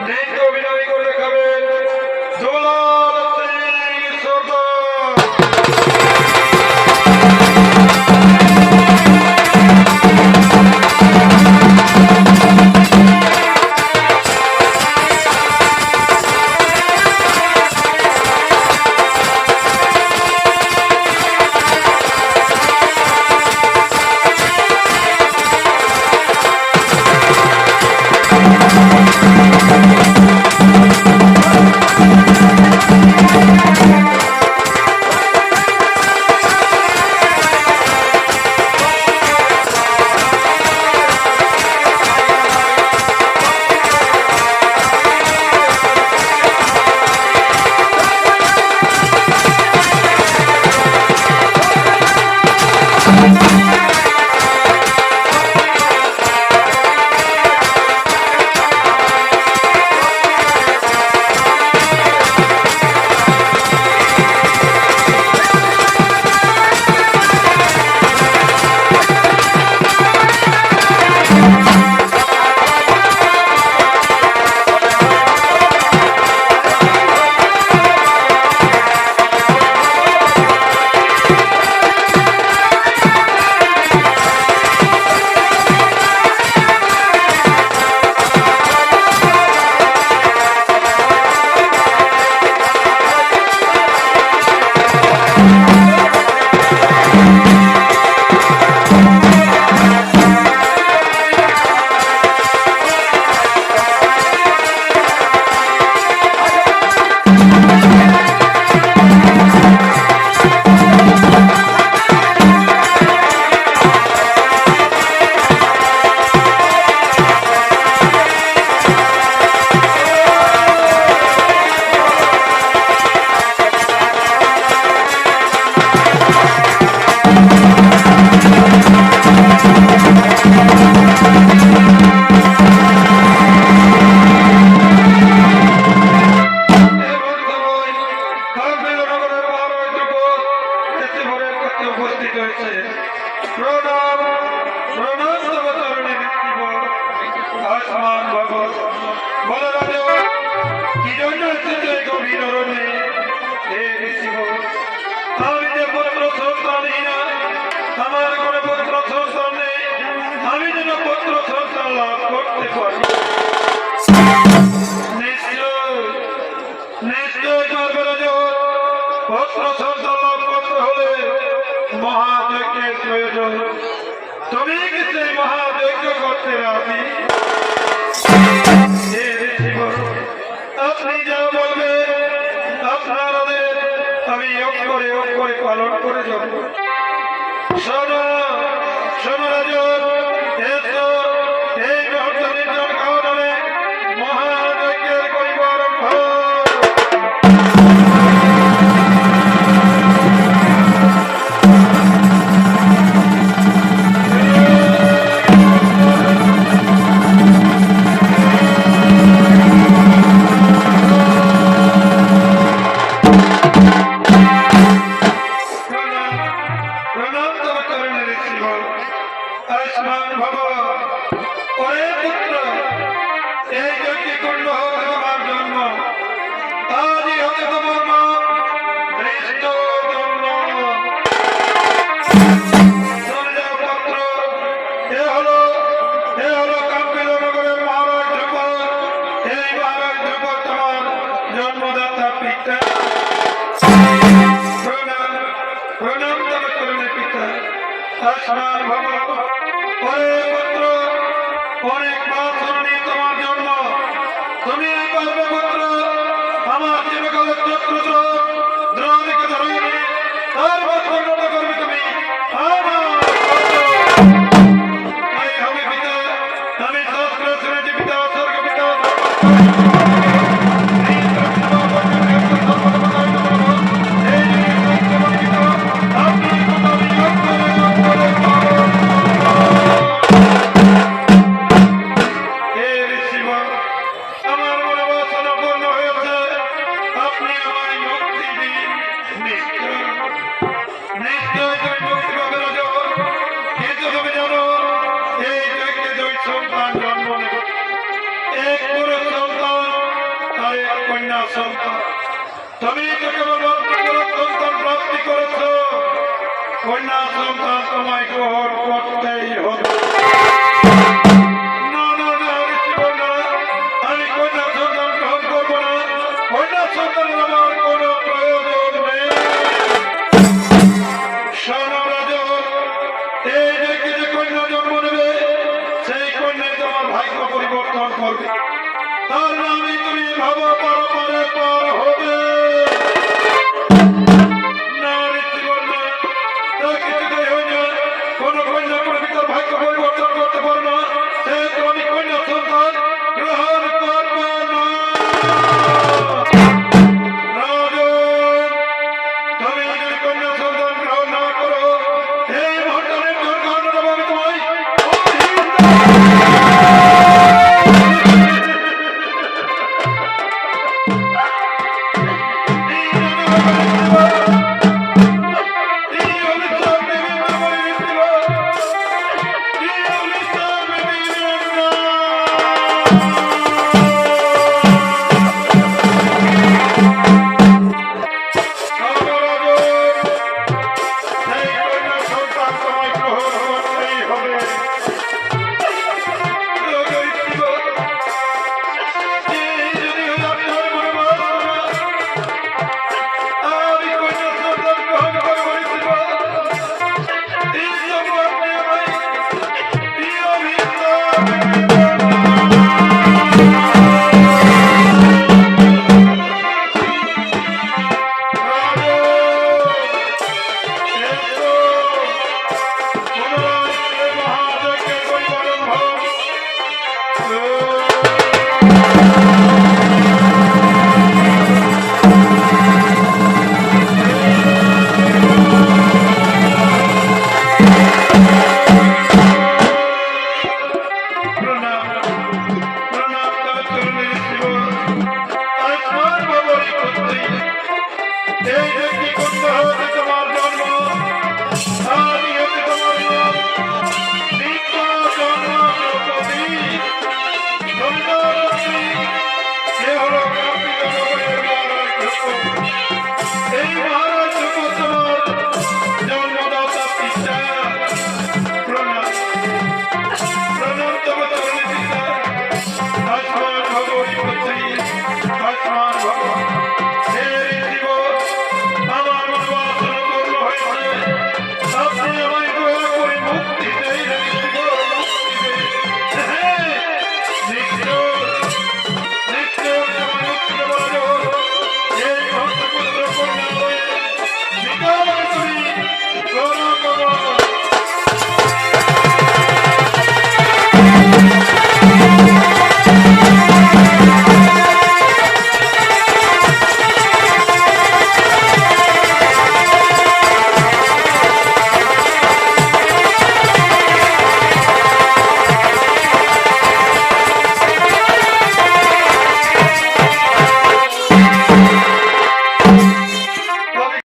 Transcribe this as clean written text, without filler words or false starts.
নৃত্য অভিনয় করে দেখাবেন দুলাল সিং সরদার। আমার কোনো পুত্র সন্তান নেই, আমি যেন পুত্র সন্তান লাভ করতে পারি। নিশ্চয় পারবে পুত্র সন্তান লাভ করতে হলে মহাযজ্ঞের প্রয়োজন। তুমি কি সেই মহাযজ্ঞ করতে রাজি? আপনি যা বলবে আপনার আদেশ আমি অক্ষরে পালন করে যাব। শোনো শোনো রাজন, এই মুহূর্তে নির্জন খাওয়ালে মহাযজ্ঞের করিব আরম্ভ। জন্মদাতা পিতা প্রণাম তবে করলে পিতা আসমান ভব। পরে পুত্র অনেক বাসনী তোমার জন্ম, তুমি পারবে পুত্র আমার জীবকালের চক্র দ্রৌপদীকে ধরবে, তার বর্ণনা করবে তুমি হবে পিতা। আমি শাস্ত্র শুনেছি পিতা স্বর্গ পিতা সন্তান জন্ম নেবে। এক পুরুষ সন্তান সন্তান, তুমি তো কেবলমাত্র সন্তান প্রাপ্তি করেছ, কন্যা সন্তান তোমায় গ্রহণ করতেই হবে। না না না, আমি কন্যা সন্তান গ্রহণ করবো না। কন্যা সন্তানের আমার কোনো প্রয়োজন নেই। শোনো রাজন, এই যে যে কন্যা জন্ম নেবে, সেই কন্যাই তোমার ভাগ্য পরিবর্তন করবে। তার নামে তুমি ভাবো পরপরে পার হবে। না জীবন না, তা কিছুতেই হয় না। কোন কন্যা প্রকৃতির ভাগ্য পরিবর্তন করতে পারে না। সেহেতু আমি কন্যা সন্তান গ্রহণ করব না। রাজন, তুমি যদি কন্যা সন্তান গ্রহণ না করো, এই মুহূর্তে মৃত্যুর কারণ দেবো আমি তোমায়। Oh